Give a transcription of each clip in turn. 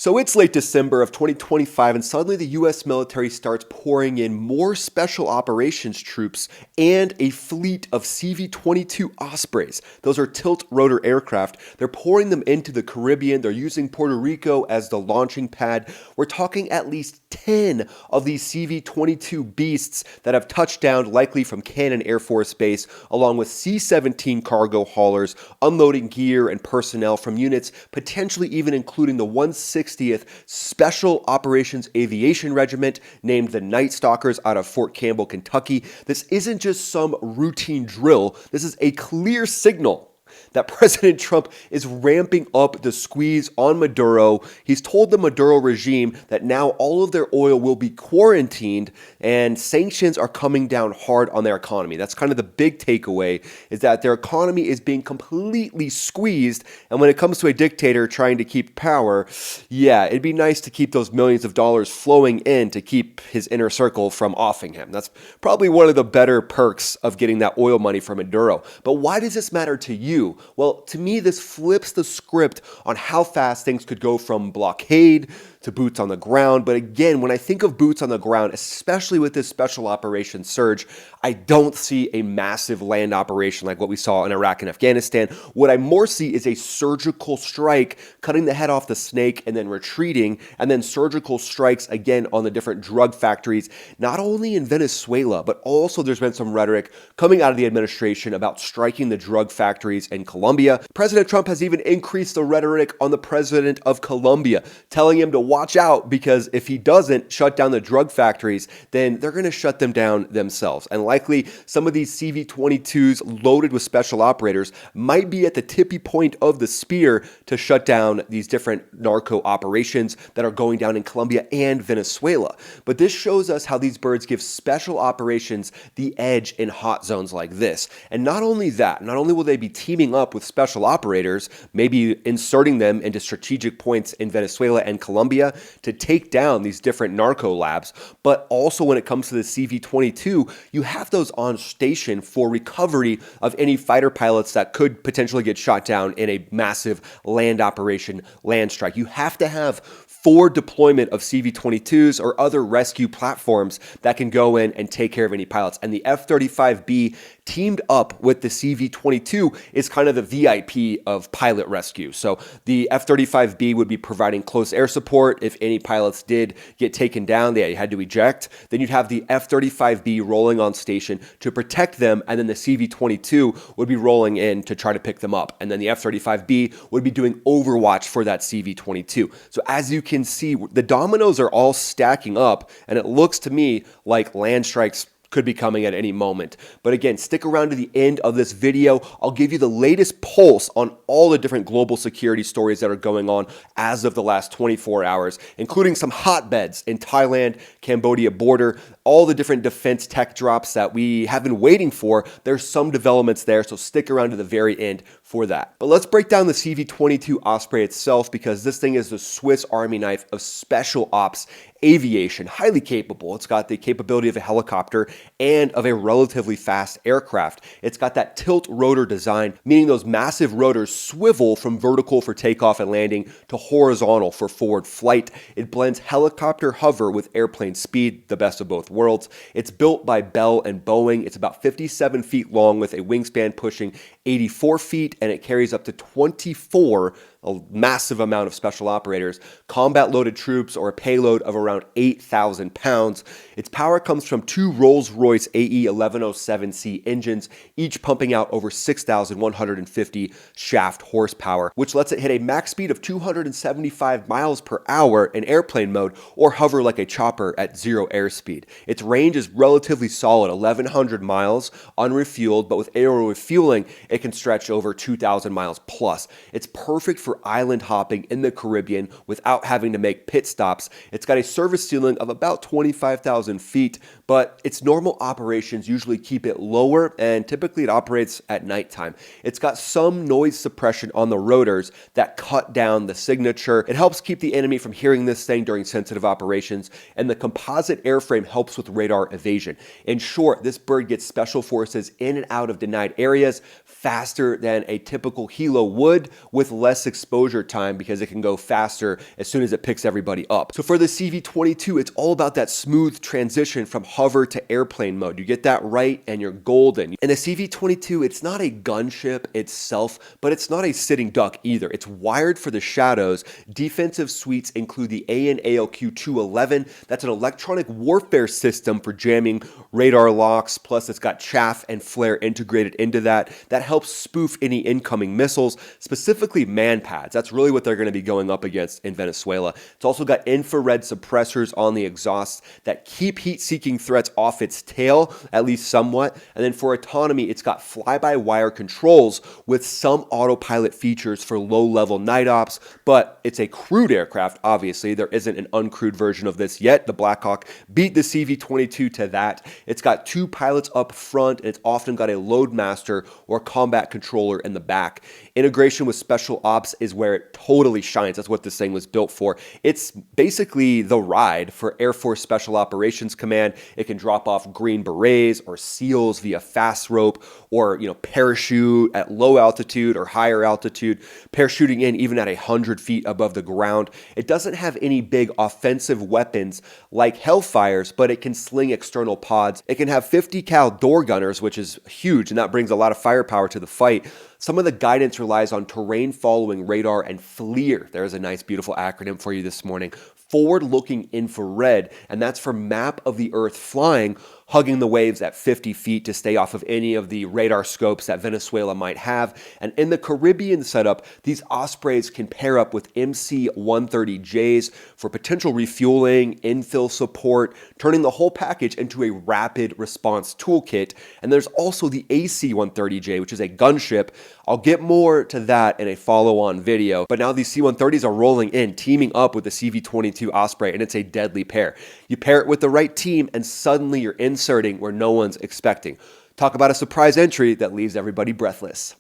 So it's late December of 2025, and suddenly the US military starts pouring in more special operations troops and a fleet of CV-22 Ospreys. Those are tilt-rotor aircraft. They're pouring them into the Caribbean. They're using Puerto Rico as the launching pad. We're talking at least 10 of these CV-22 beasts that have touched down, likely from Cannon Air Force Base, along with C-17 cargo haulers, unloading gear and personnel from units, potentially even including the 160th Special Operations Aviation Regiment, named the Night Stalkers out of Fort Campbell, Kentucky. This isn't just some routine drill. This is a clear signal that President Trump is ramping up the squeeze on Maduro. He's told the Maduro regime that now all of their oil will be quarantined and sanctions are coming down hard on their economy. That's kind of the big takeaway, is that their economy is being completely squeezed. And when it comes to a dictator trying to keep power, yeah, it'd be nice to keep those millions of dollars flowing in to keep his inner circle from offing him. That's probably one of the better perks of getting that oil money from Maduro. But why does this matter to you? Well, to me, this flips the script on how fast things could go from blockade to boots on the ground. But again, when I think of boots on the ground, especially with this special operations surge, I don't see a massive land operation like what we saw in Iraq and Afghanistan. What I more see is a surgical strike, cutting the head off the snake and then retreating, and then surgical strikes again on the different drug factories, not only in Venezuela, but also there's been some rhetoric coming out of the administration about striking the drug factories in Colombia. President Trump has even increased the rhetoric on the president of Colombia, telling him to watch out, because if he doesn't shut down the drug factories, then they're going to shut them down themselves. And likely some of these CV-22s loaded with special operators might be at the tippy point of the spear to shut down these different narco operations that are going down in Colombia and Venezuela. But this shows us how these birds give special operations the edge in hot zones like this. And not only that, not only will they be teaming up with special operators, maybe inserting them into strategic points in Venezuela and Colombia to take down these different narco labs, but also when it comes to the CV-22, you have those on station for recovery of any fighter pilots that could potentially get shot down in a massive land operation, land strike. You have to have for deployment of CV-22s or other rescue platforms that can go in and take care of any pilots. And the F-35B teamed up with the CV-22 is kind of the VIP of pilot rescue. So the F-35B would be providing close air support. If any pilots did get taken down, they had to eject. Then you'd have the F-35B rolling on station to protect them, and then the CV-22 would be rolling in to try to pick them up. And then the F-35B would be doing overwatch for that CV-22. So as you can see, the dominoes are all stacking up, and it looks to me like land strikes could be coming at any moment. But again, stick around to the end of this video. I'll give you the latest pulse on all the different global security stories that are going on as of the last 24 hours, including some hotbeds in Thailand, Cambodia border, all the different defense tech drops that we have been waiting for. There's some developments there, so stick around to the very end for that. But let's break down the CV-22 Osprey itself, because this thing is the Swiss Army knife of special ops aviation, highly capable. It's got the capability of a helicopter and of a relatively fast aircraft. It's got that tilt rotor design, meaning those massive rotors swivel from vertical for takeoff and landing to horizontal for forward flight. It blends helicopter hover with airplane speed, the best of both worlds. It's built by Bell and Boeing. It's about 57 feet long with a wingspan pushing 84 feet, and it carries up to 24, a massive amount of special operators, combat loaded troops, or a payload of around 8,000 pounds. Its power comes from two Rolls-Royce AE 1107C engines, each pumping out over 6,150 shaft horsepower, which lets it hit a max speed of 275 miles per hour in airplane mode, or hover like a chopper at zero airspeed. Its range is relatively solid, 1,100 miles unrefueled, but with aero refueling, it can stretch over 2,000 miles plus. It's perfect for island hopping in the Caribbean without having to make pit stops. It's got a service ceiling of about 25,000 feet, but its normal operations usually keep it lower, and typically it operates at nighttime. It's got some noise suppression on the rotors that cut down the signature. It helps keep the enemy from hearing this thing during sensitive operations, and the composite airframe helps with radar evasion. In short, this bird gets special forces in and out of denied areas faster than a typical helo would, with less exposure time because it can go faster as soon as it picks everybody up. So for the CV-22, it's all about that smooth transition from hover to airplane mode. You get that right and you're golden. And the CV-22, it's not a gunship itself, but it's not a sitting duck either. It's wired for the shadows. Defensive suites include the AN/ALQ-211. That's an electronic warfare system for jamming radar locks, plus it's got chaff and flare integrated into that. That helps spoof any incoming missiles, specifically man pads. That's really what they're going to be going up against in Venezuela. It's also got infrared suppressors on the exhausts that keep heat-seeking threats off its tail, at least somewhat. And then for autonomy, it's got fly-by-wire controls with some autopilot features for low-level night ops, but it's a crewed aircraft, obviously. There isn't an uncrewed version of this yet. The Black Hawk beat the CV-22 to that. It's got 2 pilots up front, and it's often got a loadmaster or combat controller in the back. Integration with special ops is where it totally shines. That's what this thing was built for. It's basically the ride for Air Force Special Operations Command. It can drop off Green Berets or SEALs via fast rope, or parachute at low altitude or higher altitude, parachuting in even at 100 feet above the ground. It doesn't have any big offensive weapons like Hellfires, but it can sling external pods. It can have 50 cal door gunners, which is huge, and that brings a lot of firepower to the fight. Some of the guidance relies on terrain following radar and FLIR. There's a nice, beautiful acronym for you this morning. Forward-looking infrared, and that's for map of the Earth flying, hugging the waves at 50 feet to stay off of any of the radar scopes that Venezuela might have. And in the Caribbean setup, these Ospreys can pair up with MC-130Js for potential refueling, infill support, turning the whole package into a rapid response toolkit. And there's also the AC-130J, which is a gunship. I'll get more to that in a follow-on video, but now these C-130s are rolling in, teaming up with the CV-22 Osprey, and it's a deadly pair. You pair it with the right team, and suddenly you're inserting where no one's expecting. Talk about a surprise entry that leaves everybody breathless.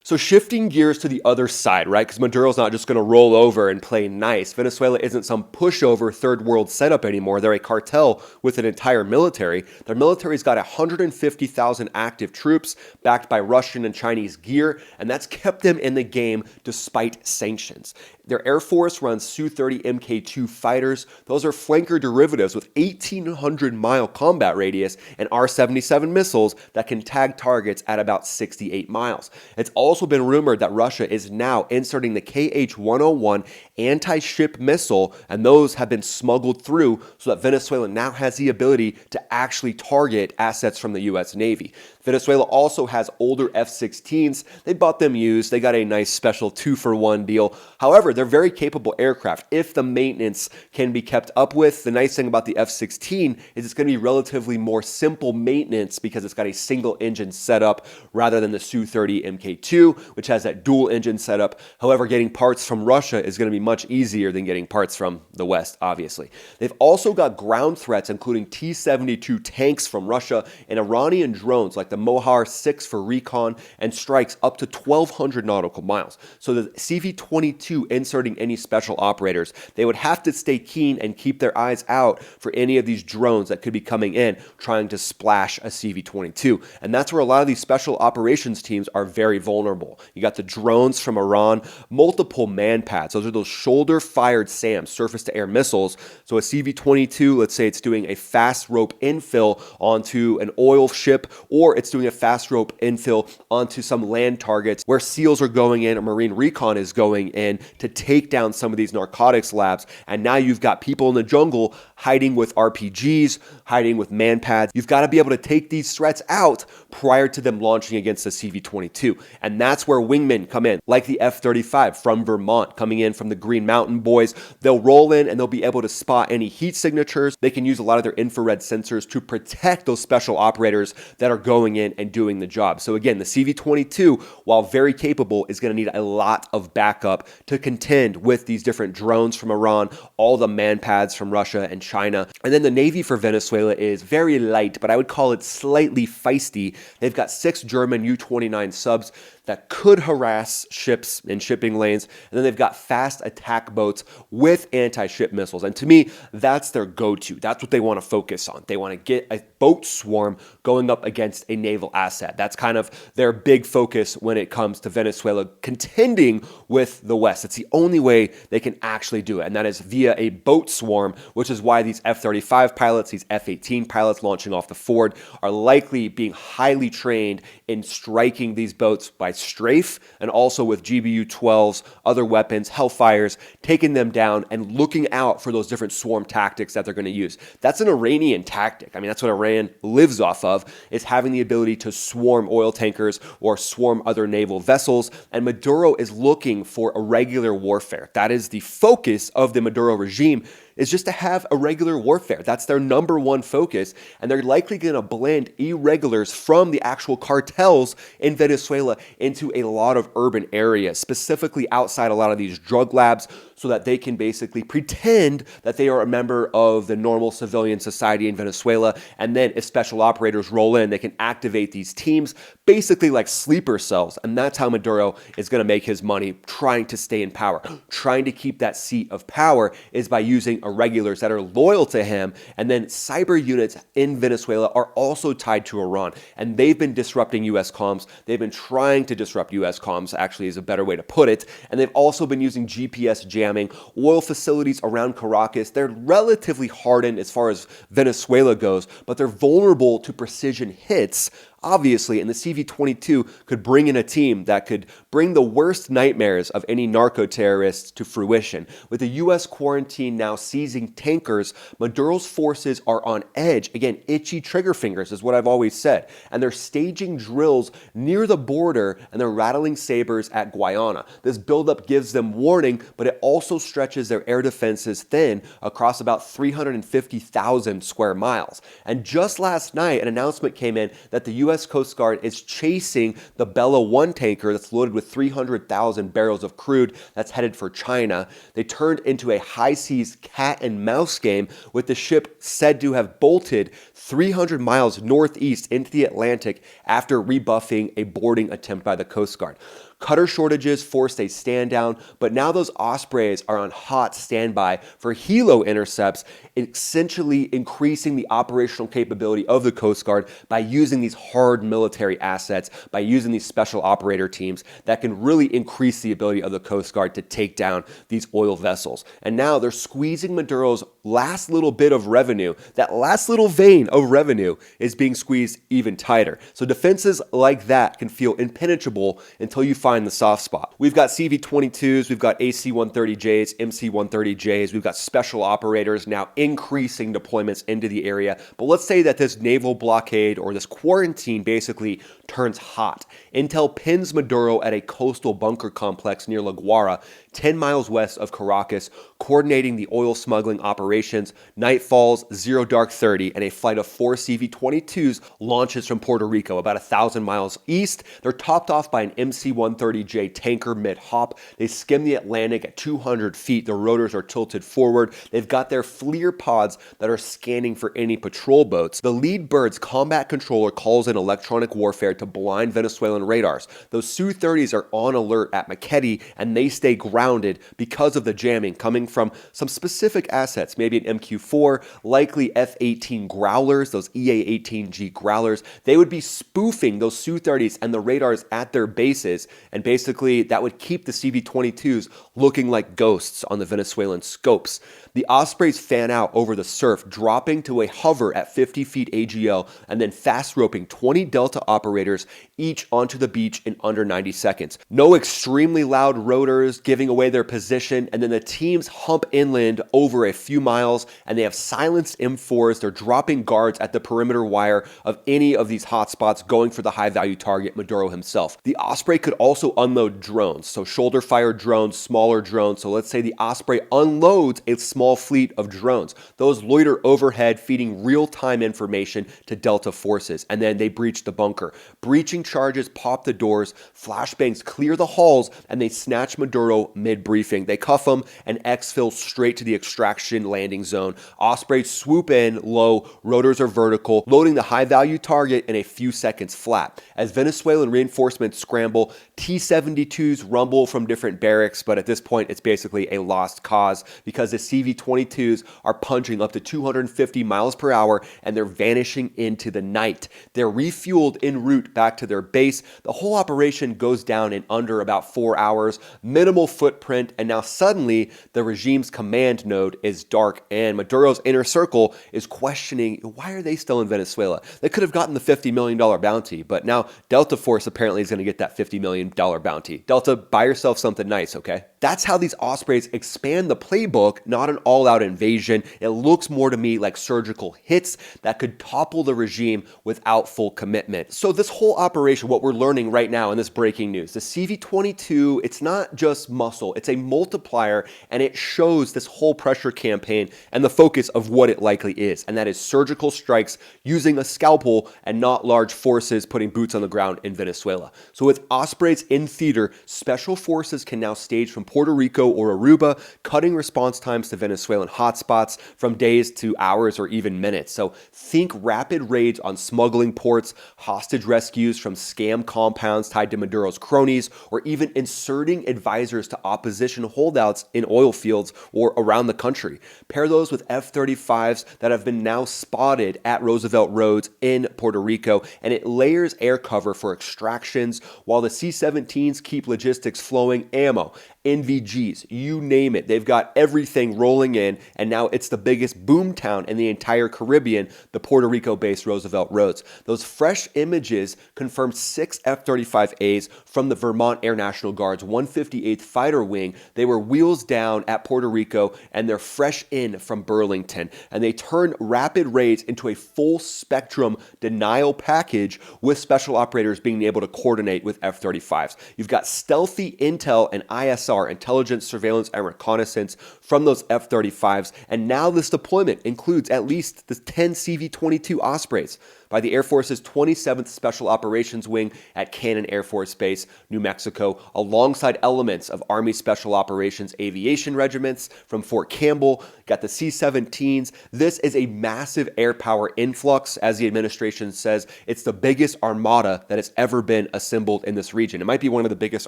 So shifting gears to the other side, right? Because Maduro's not just going to roll over and play nice. Venezuela isn't some pushover third world setup anymore. They're a cartel with an entire military. Their military's got 150,000 active troops backed by Russian and Chinese gear, and that's kept them in the game despite sanctions. Their Air Force runs Su-30 Mk2 fighters. Those are flanker derivatives with 1,800-mile combat radius and R-77 missiles that can tag targets at about 68 miles. It's also been rumored that Russia is now inserting the KH-101 anti-ship missile, and those have been smuggled through so that Venezuela now has the ability to actually target assets from the U.S. Navy. Venezuela also has older F-16s. They bought them used. They got a nice special 2-for-1 deal. However, they're very capable aircraft if the maintenance can be kept up with. The nice thing about the F-16 is it's going to be relatively more simple maintenance because it's got a single engine setup rather than the Su-30 Mk2, which has that dual engine setup. However, getting parts from Russia is going to be much easier than getting parts from the West, obviously. They've also got ground threats, including T-72 tanks from Russia and Iranian drones like the Mohar 6 for recon and strikes up to 1,200 nautical miles. So the CV-22 inserting any special operators, they would have to stay keen and keep their eyes out for any of these drones that could be coming in trying to splash a CV-22. And that's where a lot of these special operations teams are very vulnerable. You got the drones from Iran, multiple man pads. Those are those shoulder-fired SAM, surface-to-air missiles. So a CV-22, let's say it's doing a fast rope infill onto an oil ship, or it's doing a fast rope infill onto some land targets where SEALs are going in or Marine Recon is going in to take down some of these narcotics labs. And now you've got people in the jungle hiding with RPGs, hiding with man pads. You've got to be able to take these threats out prior to them launching against the CV-22. And that's where wingmen come in, like the F-35 from Vermont, coming in from the Green Mountain Boys. They'll roll in and they'll be able to spot any heat signatures. They can use a lot of their infrared sensors to protect those special operators that are going in and doing the job. So again, the CV-22, while very capable, is going to need a lot of backup to contend with these different drones from Iran, all the man pads from Russia and China. And then the Navy for Venezuela is very light, but I would call it slightly feisty. They've got 6 German U-29 subs that could harass ships in shipping lanes. And then they've got fast attack boats with anti-ship missiles. And to me, that's their go-to. That's what they want to focus on. They want to get a boat swarm going up against a naval asset. That's kind of their big focus when it comes to Venezuela contending with the West. It's the only way they can actually do it, and that is via a boat swarm, which is why these F-35 pilots, these F-18 pilots launching off the Ford are likely being highly trained in striking these boats by strafe and also with GBU-12s, other weapons, Hellfires, taking them down and looking out for those different swarm tactics that they're going to use. That's an Iranian tactic. I mean, that's what Iran lives off of, is having the ability to swarm oil tankers or swarm other naval vessels, and Maduro is looking for irregular warfare. That is the focus of the Maduro regime, is just to have irregular warfare. That's their number one focus, and they're likely going to blend irregulars from the actual cartels in Venezuela into a lot of urban areas, specifically outside a lot of these drug labs, so that they can basically pretend that they are a member of the normal civilian society in Venezuela, and then if special operators roll in, they can activate these teams, basically like sleeper cells, and that's how Maduro is going to make his money, trying to stay in power. Trying to keep that seat of power is by using irregulars that are loyal to him, and then cyber units in Venezuela are also tied to Iran, and they've been disrupting U.S. comms. They've been trying to disrupt U.S. comms, actually is a better way to put it, and they've also been using GPS jamming. Oil facilities around Caracas, they're relatively hardened as far as Venezuela goes, but they're vulnerable to precision hits, obviously, and the CV-22 could bring in a team that could bring the worst nightmares of any narco-terrorists to fruition. With the U.S. quarantine now seizing tankers, Maduro's forces are on edge. Again, itchy trigger fingers is what I've always said. And they're staging drills near the border, and they're rattling sabers at Guyana. This buildup gives them warning, but it also stretches their air defenses thin across about 350,000 square miles. And just last night, an announcement came in that the U.S. Coast Guard is chasing the Bella 1 tanker that's loaded with 300,000 barrels of crude that's headed for China. They turned into a high seas cat and mouse game, with the ship said to have bolted 300 miles northeast into the Atlantic after rebuffing a boarding attempt by the Coast Guard. Cutter shortages forced a stand down, but now those Ospreys are on hot standby for helo intercepts, essentially increasing the operational capability of the Coast Guard by using these hard military assets, by using these special operator teams that can really increase the ability of the Coast Guard to take down these oil vessels. And now they're squeezing Maduro's last little bit of revenue. That last little vein of revenue is being squeezed even tighter. So defenses like that can feel impenetrable until you find the soft spot. We've got CV-22s, we've got AC-130Js, MC-130Js, we've got special operators now increasing deployments into the area. But let's say that this naval blockade or this quarantine basically turns hot. Intel pins Maduro at a coastal bunker complex near La Guaira, 10 miles west of Caracas, coordinating the oil smuggling operations. Night falls, 0 dark 30, and a flight of 4 CV-22s launches from Puerto Rico, about 1,000 miles east. They're topped off by an MC-130J tanker mid-hop. They skim the Atlantic at 200 feet. The rotors are tilted forward. They've got their FLIR pods that are scanning for any patrol boats. The lead bird's combat controller calls in electronic warfare to blind Venezuelan radars. Those Su-30s are on alert at Maquette, and they stay grounded because of the jamming coming from some specific assets, maybe an MQ-4, likely F-18 Growlers, those EA-18G Growlers. They would be spoofing those Su-30s and the radars at their bases, and basically that would keep the CV-22s looking like ghosts on the Venezuelan scopes. The Ospreys fan out over the surf, dropping to a hover at 50 feet AGL, and then fast roping 20 Delta operators each onto the beach in under 90 seconds. No extremely loud rotors giving away their position, and then the teams hump inland over a few miles, and they have silenced M4s. They're dropping guards at the perimeter wire of any of these hotspots, going for the high-value target, Maduro himself. The Osprey could also unload drones, so shoulder-fire drones, smaller drones. So let's say the Osprey unloads a small fleet of drones. Those loiter overhead, feeding real-time information to Delta forces, and then they breach the bunker. Breaching charges pop the doors, flashbangs clear the halls, and they snatch Maduro mid-briefing. They cuff him and exfil straight to the extraction landing zone. Ospreys swoop in low, rotors are vertical, loading the high-value target in a few seconds flat. As Venezuelan reinforcements scramble, T-72s rumble from different barracks, but at this point, it's basically a lost cause because the CV-22s are punching up to 250 miles per hour and they're vanishing into the night. They're refueled en route back to their base. The whole operation goes down in under about 4 hours, minimal footprint, and now suddenly the regime's command node is dark and Maduro's inner circle is questioning why are they still in Venezuela? They could have gotten the $50 million bounty, but now Delta Force apparently is going to get that $50 million bounty. Delta, buy yourself something nice, okay? That's how these Ospreys expand the playbook, not an all-out invasion. It looks more to me like surgical hits that could topple the regime without full commitment. So this whole operation, what we're learning right now in this breaking news, the CV-22, it's not just muscle, it's a multiplier, and it shows this whole pressure campaign and the focus of what it likely is, and that is surgical strikes using a scalpel and not large forces putting boots on the ground in Venezuela. So with Ospreys in theater, special forces can now stage from Puerto Rico or Aruba, cutting response times to Venezuelan hotspots from days to hours or even minutes. So think rapid raids on smuggling ports, hostage rescues from scam compounds tied to Maduro's cronies, or even inserting advisors to opposition holdouts in oil fields or around the country. Pair those with F-35s that have been now spotted at Roosevelt Roads in Puerto Rico, and it layers air cover for extractions while the C-17s keep logistics flowing, ammo, NVGs, you name it. They've got everything rolling in, and now it's the biggest boom town in the entire Caribbean, the Puerto Rico-based Roosevelt Roads. Those fresh images confirmed 6 F-35As from the Vermont Air National Guard's 158th Fighter Wing. They were wheels down at Puerto Rico, and they're fresh in from Burlington. And they turn rapid raids into a full spectrum denial package with special operators being able to coordinate with F-35s. You've got stealthy intel and ISR, intelligence, surveillance, and reconnaissance from those F-35s, and now this deployment includes at least the 10 CV-22 Ospreys by the Air Force's 27th Special Operations Wing at Cannon Air Force Base, New Mexico, alongside elements of Army Special Operations aviation regiments from Fort Campbell. Got the C-17s. This is a massive air power influx. As the administration says, it's the biggest armada that has ever been assembled in this region. It might be one of the biggest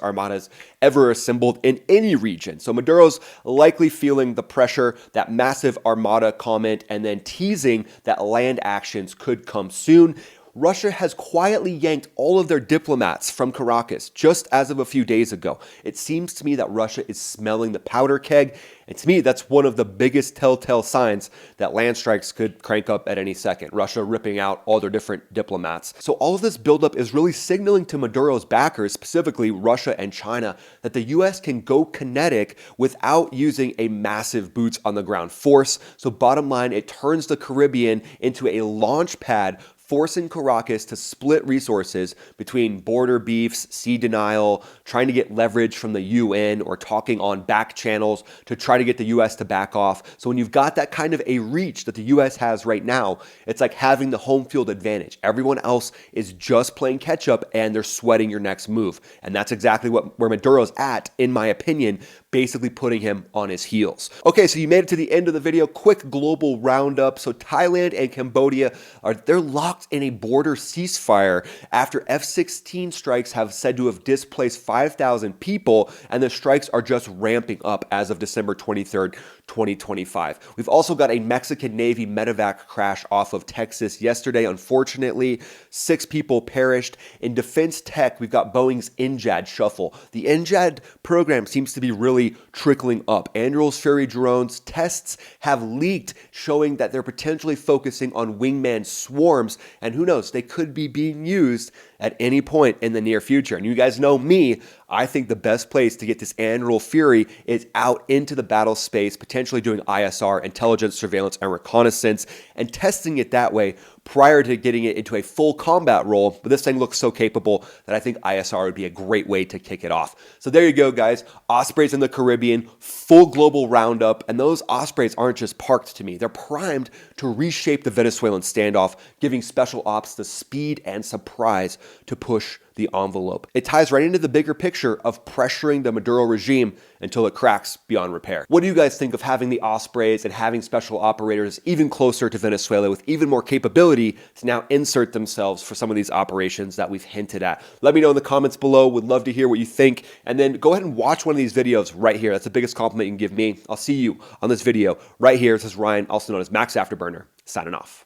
armadas ever assembled in any region. So Maduro's likely feeling the pressure, that massive armada comment, and then teasing that land actions could come soon. Russia has quietly yanked all of their diplomats from Caracas just as of a few days ago. It seems to me that Russia is smelling the powder keg, and to me, that's one of the biggest telltale signs that land strikes could crank up at any second. Russia ripping out all their different diplomats. So all of this buildup is really signaling to Maduro's backers, specifically Russia and China, that the U.S. can go kinetic without using a massive boots on the ground force. So bottom line, it turns the Caribbean into a launch pad, forcing Caracas to split resources between border beefs, sea denial, trying to get leverage from the UN, or talking on back channels to try to get the US to back off. So when you've got that kind of a reach that the US has right now, it's like having the home field advantage. Everyone else is just playing catch up and they're sweating your next move. And that's exactly where Maduro's at, in my opinion, basically putting him on his heels. Okay, so you made it to the end of the video. Quick global roundup. So Thailand and Cambodia they're locked in a border ceasefire after F-16 strikes have said to have displaced 5,000 people, and the strikes are just ramping up as of December 23rd, 2025. We've also got a Mexican Navy medevac crash off of Texas yesterday. Unfortunately, 6 people perished. In defense tech, we've got Boeing's NGAD shuffle. The NGAD program seems to be really trickling up. Anduril's Fury drones tests have leaked, showing that they're potentially focusing on wingman swarms, and who knows, they could be being used at any point in the near future. And you guys know me, I think the best place to get this Admiral Fury is out into the battle space, potentially doing ISR, intelligence, surveillance, and reconnaissance, and testing it that way prior to getting it into a full combat role. But this thing looks so capable that I think ISR would be a great way to kick it off. So there you go, guys. Ospreys in the Caribbean, full global roundup, and those Ospreys aren't just parked to me. They're primed to reshape the Venezuelan standoff, giving special ops the speed and surprise to push the envelope. It ties right into the bigger picture of pressuring the Maduro regime until it cracks beyond repair. What do you guys think of having the Ospreys and having special operators even closer to Venezuela with even more capability to now insert themselves for some of these operations that we've hinted at? Let me know in the comments below. Would love to hear what you think. And then go ahead and watch one of these videos right here. That's the biggest compliment you can give me. I'll see you on this video right here. This is Ryan, also known as Max Afterburner, signing off.